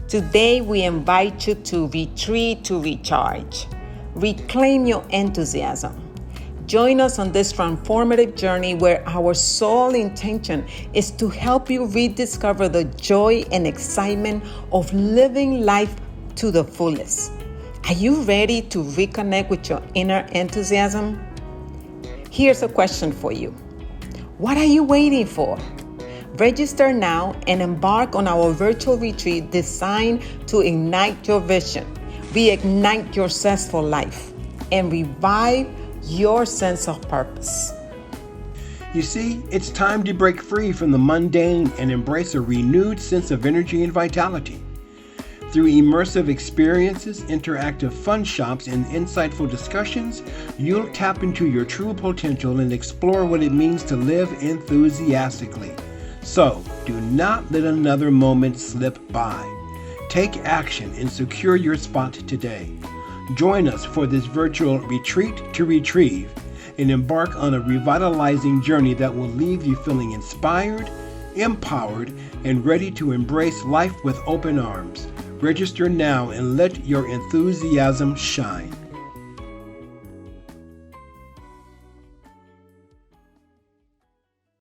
Today, we invite you to retreat to recharge. Reclaim your enthusiasm. Join us on this transformative journey where our sole intention is to help you rediscover the joy and excitement of living life to the fullest. Are you ready to reconnect with your inner enthusiasm? Here's a question for you. What are you waiting for? Register now and embark on our virtual retreat designed to ignite your vision, reignite your zestful life, and revive your sense of purpose. You see, it's time to break free from the mundane and embrace a renewed sense of energy and vitality. Through immersive experiences, interactive fun shops, and insightful discussions, you'll tap into your true potential and explore what it means to live enthusiastically. So, do not let another moment slip by. Take action and secure your spot today. Join us for this virtual retreat to retrieve and embark on a revitalizing journey that will leave you feeling inspired, empowered, and ready to embrace life with open arms. Register now and let your enthusiasm shine.